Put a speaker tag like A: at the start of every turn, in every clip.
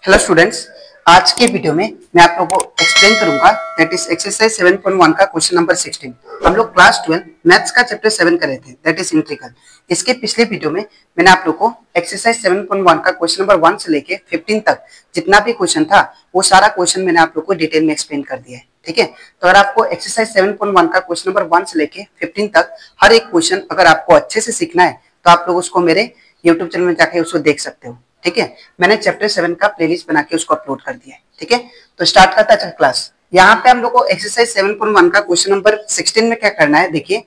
A: Hello students, आज के video में मैं आप लोगों को एक्सप्लेन करूंगा दैट इज एक्सरसाइज 7.1 का क्वेश्चन नंबर 16। हम लोग क्लास 12 मैथ्स का चैप्टर 7 कर रहे थे दैट इज इंटीग्रल। इसके पिछले वीडियो में मैंने आप लोगों को एक्सरसाइज 7.1 का क्वेश्चन नंबर 1 से लेके 15 तक जितना भी क्वेश्चन था वो सारा क्वेश्चन मैंने आप लोग को डिटेल में एक्सप्लेन कर दिया है। ठीक है, तो अगर आपको एक्सरसाइज 7.1 का क्वेश्चन नंबर 1 से लेके 15 तक हर एक क्वेश्चन अगर आपको अच्छे से सीखना है तो आप लोग उसको मेरे यूट्यूब चैनल में जाके उसको देख सकते हो। ठीक है, मैंने चैप्टर 7 का प्लेलिस्ट बना के उसको अपलोड कर दिया है। ठीक है, तो स्टार्ट करता है क्लास। यहाँ पे हम लोग को एक्सरसाइज 7.1 का क्वेश्चन नंबर 16 में क्या करना है, देखिए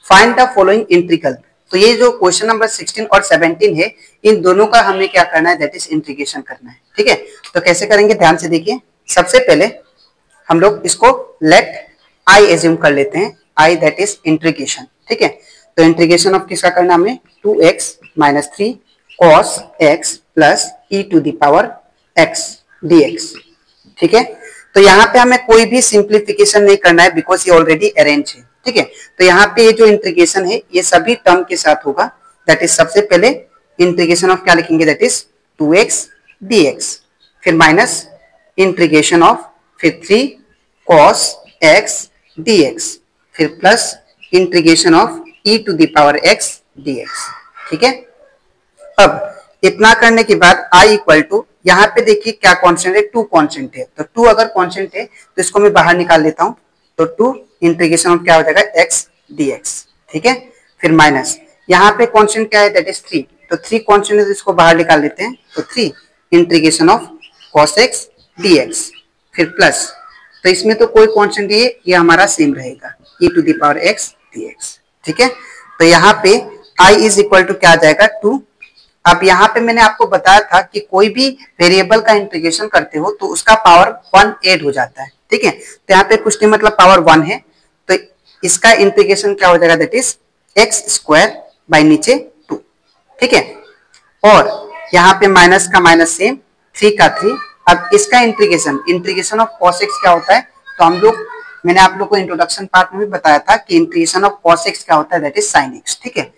A: फाइंड द फॉलोइंग इंटीग्रल। तो ये जो क्वेश्चन नंबर 16 और 17 है इन दोनों का हमें क्या करना है, दैट इज इंटीग्रेशन करना है। ठीक है, तो कैसे करेंगे ध्यान से देखिए। सबसे पहले हम लोग इसको लेट आई एज्यूम कर लेते हैं, आई दैट इज इंटीग्रेशन। ठीक है, तो इंटीग्रेशन ऑफ किसका करना हमें 2x minus 3 cos x plus e to the power x dx। ठीक है, तो यहाँ पे हमें कोई भी सिंप्लीफिकेशन नहीं करना है बिकॉज ये ऑलरेडी अरेंज है। ठीक है, तो यहाँ पे ये जो इंटीग्रेशन है ये सभी टर्म के साथ होगा। दैट इज सबसे पहले इंटीग्रेशन ऑफ क्या लिखेंगे, दैट इज 2x dx, फिर माइनस इंटीग्रेशन ऑफ फिर 3 cos x dx, फिर plus integration of e to the power x dx। ठीक है, अब इतना करने के बाद i इक्वल टू, यहाँ पे देखिए क्या कांस्टेंट है, 2 कांस्टेंट है। तो 2 अगर कांस्टेंट है तो इसको मैं बाहर निकाल लेता हूं, तो 2 इंटीग्रेशन ऑफ क्या हो जाएगा x dx। ठीक है, फिर माइनस यहाँ पे कांस्टेंट क्या है, दैट इज 3, तो 3 कांस्टेंट है तो इसको बाहर निकाल लेते हैं, तो 3 integration of cos x dx, फिर प्लस, तो इसमें तो कोई कांस्टेंट है ये हमारा सेम रहेगा e to the power x dx। ठीक है, तो यहाँ पे i इज इक्वल टू क्या आ जाएगा 2। अब यहाँ पे मैंने आपको बताया था कि कोई भी वेरिएबल का इंटीग्रेशन करते हो तो उसका पावर 1 ऐड हो जाता है। ठीक है, तो यहाँ पे कुछ नहीं मतलब पावर 1 है, तो इसका इंटीग्रेशन क्या हो जाएगा, that is x square by नीचे 2। ठीक है, और यहाँ पे माइनस का माइनस सेम, 3 का 3। अब इसका इंटीग्रेशन ऑफ cos x क्या होता है, तो हम लोग मैंने आप लोग को इंट्रोडक्शन पार्ट में भी बताया था कि इंटीग्रेशन ऑफ cos x क्या होता है, दैट इज sin x। ठीक है,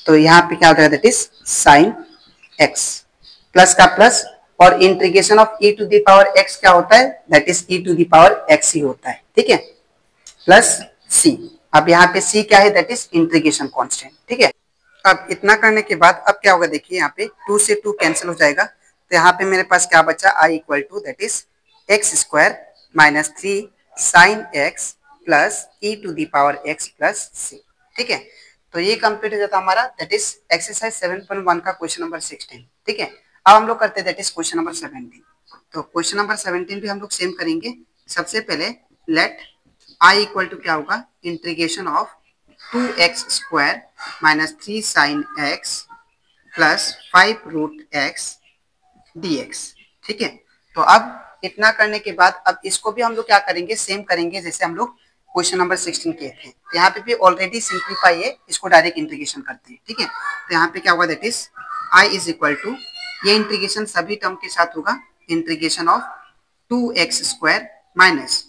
A: तो यहाँ पे क्या होता है, that is sine x, plus का प्लस, और integration of e to the power x क्या होता है, that is e to the power x ही होता है। ठीक है, प्लस c। अब यहाँ पे c क्या है, दैट इज इंटीग्रेशन कांस्टेंट। ठीक है, अब इतना करने के बाद अब क्या होगा, देखिए यहाँ पे 2 से 2 कैंसिल हो जाएगा, तो यहाँ पे मेरे पास क्या बचा, i equal to that is x square minus 3 sine x plus e to the power x plus c। ठीक है, तो ये कंप्लीट हो जाता हमारा दैट इज एक्सरसाइज 7.1 का क्वेश्चन नंबर 16। ठीक है, अब हम लोग करते हैं दैट इज क्वेश्चन नंबर 17। तो क्वेश्चन नंबर 17 भी हम लोग सेम करेंगे। सबसे पहले लेट i इक्वल टू क्या होगा, integration of 2x square minus 3 sine x plus 5 root x dx। ठीक है, तो अब इतना करने के बाद अब इसको भी हम लोग क्या करेंगे, सेम करेंगे जैसे हम लोग क्वेश्चन नंबर 16 किए थे। तो यहाँ पे भी ऑलरेडी सिंप्लीफाई है, इसको डायरेक्ट इंटीग्रेशन करते हैं। ठीक है, तो यहाँ पे क्या होगा, that is i is equal to, ये इंटीग्रेशन सभी टर्म के साथ होगा, integration of 2x square minus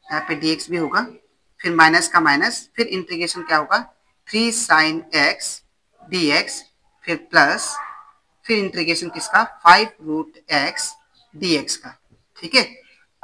A: यहाँ पे dx भी होगा, फिर माइनस का माइनस, फिर इंटीग्रेशन क्या होगा 3 साइन x dx, फिर प्लस, फिर इंटीग्रेशन किसका 5 रूट x dx का। ठीक है,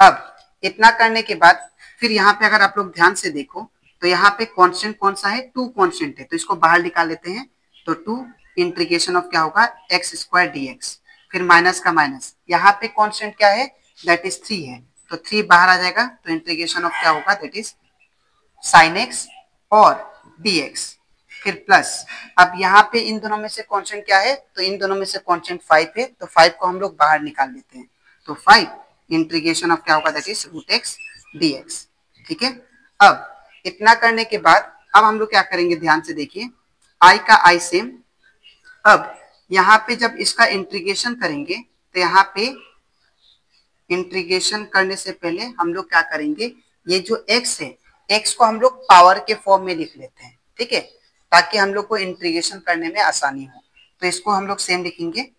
A: अब इतना करने के बाद फिर यहाँ पे अगर आप लोग ध्यान से देखो तो यहाँ पे कांस्टेंट कौन सा है, 2 कांस्टेंट है, तो इसको बाहर निकाल लेते हैं, तो 2 इंटीग्रेशन ऑफ क्या होगा x स्क्वायर dx, फिर माइनस का माइनस, यहाँ पे कांस्टेंट क्या है, दैट इज 3 है, तो 3 बाहर आ जाएगा, तो इंटीग्रेशन ऑफ क्या होगा, दैट इज साइन x और dx, फिर प्लस। अब यहाँ पे इन दोनों में से कांस्टेंट क्या है, तो इन दोनों में से कांस्टेंट 5 है, तो 5 को हम लोग बाहर निकाल लेते हैं, तो 5 इंटीग्रेशन ऑफ क्या होगा, that is root x dx। ठीक है, अब इतना करने के बाद अब हम लोग क्या करेंगे, ध्यान से देखिए, i का i सेम। अब यहाँ पे जब इसका इंटीग्रेशन करेंगे तो यहाँ पे इंटीग्रेशन करने से पहले हम लोग क्या करेंगे, ये जो x है x को हम लोग पावर के फॉर्म में लिख लेते हैं। ठीक है, ताकि हम लोग को इंटीग्रेशन करने में आसानी हो, तो इसको हम लोग सेम लिखेंगे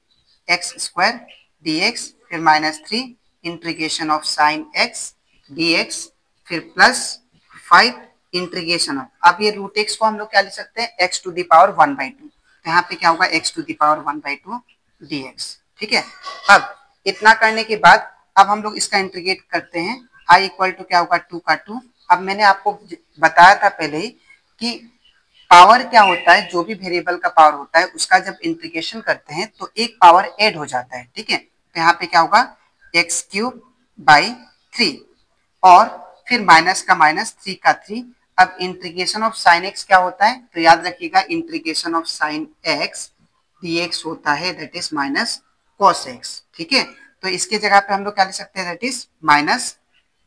A: एक्स स्क्वायर dx, फिर minus 3 integration of sine x dx, फिर प्लस 5 इंटीग्रेशन ऑफ, अब ये रूट x को हम लोग क्या लिख सकते हैं, x टू द पावर 1/2, तो यहाँ पे क्या होगा x to the power 1/2 dx। ठीक है, अब इतना करने के बाद अब हम लोग इसका इंटीग्रेट करते हैं। I इक्वल टू क्या होगा 2 का 2। अब मैंने आपको बताया था पहले ही कि पावर क्या होता है, जो भी वेरिएबल का पावर होता है उसका जब इंटीग्रेशन करते हैं तो एक पावर ऐड हो जाता है, ठीक है। तो यहाँ पे क्या होगा एक्स क्यूब बाई 3 और फिर माइनस का माइनस 3 का 3। अब इंटीग्रेशन ऑफ साइन एक्स क्या होता है, तो याद रखिएगा integration of sine x dx होता है that is minus cos x, ठीक है। तो इसके जगह पे हम लोग क्या लिख सकते हैं, that is minus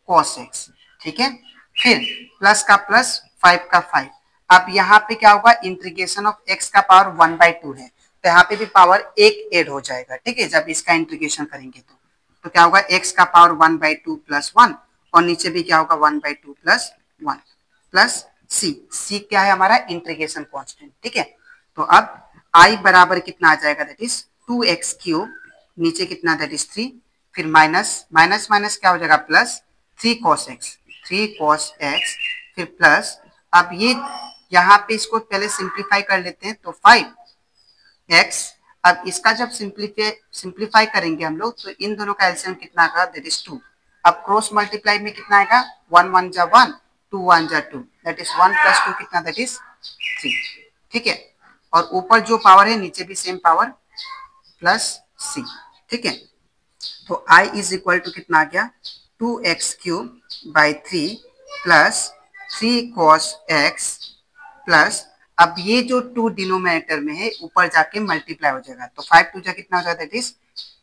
A: cos x, ठीक है। फिर प्लस का प्लस 5 का 5। अब यहाँ पे क्या होगा इंटीग्रेशन ऑफ x का पावर 1/2 है, तो यहाँ पे भी पावर एक ऐड हो जाएगा, ठीक है, जब इसका इंटीग्रेशन करेंगे तो क्या होगा x का पावर 1/2 प्लस 1 और नीचे भी क्या होगा 1/2 प्लस 1 प्लस c क्या है हमारा इंटीग्रेशन कांस्टेंट, ठीक है। तो अब I बराबर कितना आ जाएगा, दैट इज 2x क्यूब, नीचे कितना दैट इज 3, फिर माइनस माइनस माइनस क्या हो जाएगा प्लस 3 cos x, फिर प्लस अब ये यहाँ पे इसको पहले सिंप्लीफाई कर लेते हैं तो 5x। अब इसका जब सिंप्लीफाई करेंगे हम लोग तो इन दोनों का एलसीएम कितना आएगा, दैट इज 2। अब क्रॉस मल्टीप्लाई में कितना आएगा 1 1 जा 1 2 1 जा 2 दैट इज 1 प्लस 2 कितना दैट इज 3, ठीक है। और ऊपर जो पावर है नीचे भी सेम पावर प्लस c, ठीक है। तो I इज इक्वल टू कितना आ गया 2x cube by 3 plus 3 cos x plus अब ये जो 2 डिनोमिनेटर में है ऊपर जाके मल्टीप्लाई हो जाएगा, तो 5 2 जा कितना हो जाएगा दैट इज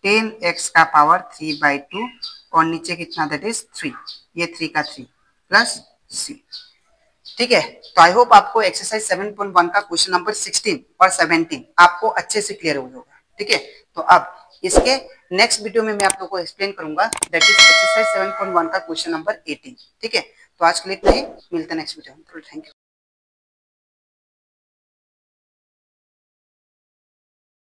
A: 10x का पावर 3/2 और नीचे कितना दैट इज 3, ये 3 का 3 प्लस c, ठीक है। तो आई होप आपको एक्सरसाइज 7.1 का क्वेश्चन नंबर 16 और 17 आपको अच्छे से क्लियर हो होगा, ठीक है। तो अब इसके नेक्स्ट वीडियो में मैं आप लोगों को एक्सप्लेन करूंगा दैट इज एक्सरसाइज 7.1 का क्वेश्चन नंबर 18, ठीक है। तो आज के लिए इतना ही, मिलते हैं नेक्स्ट वीडियो में। Thank you.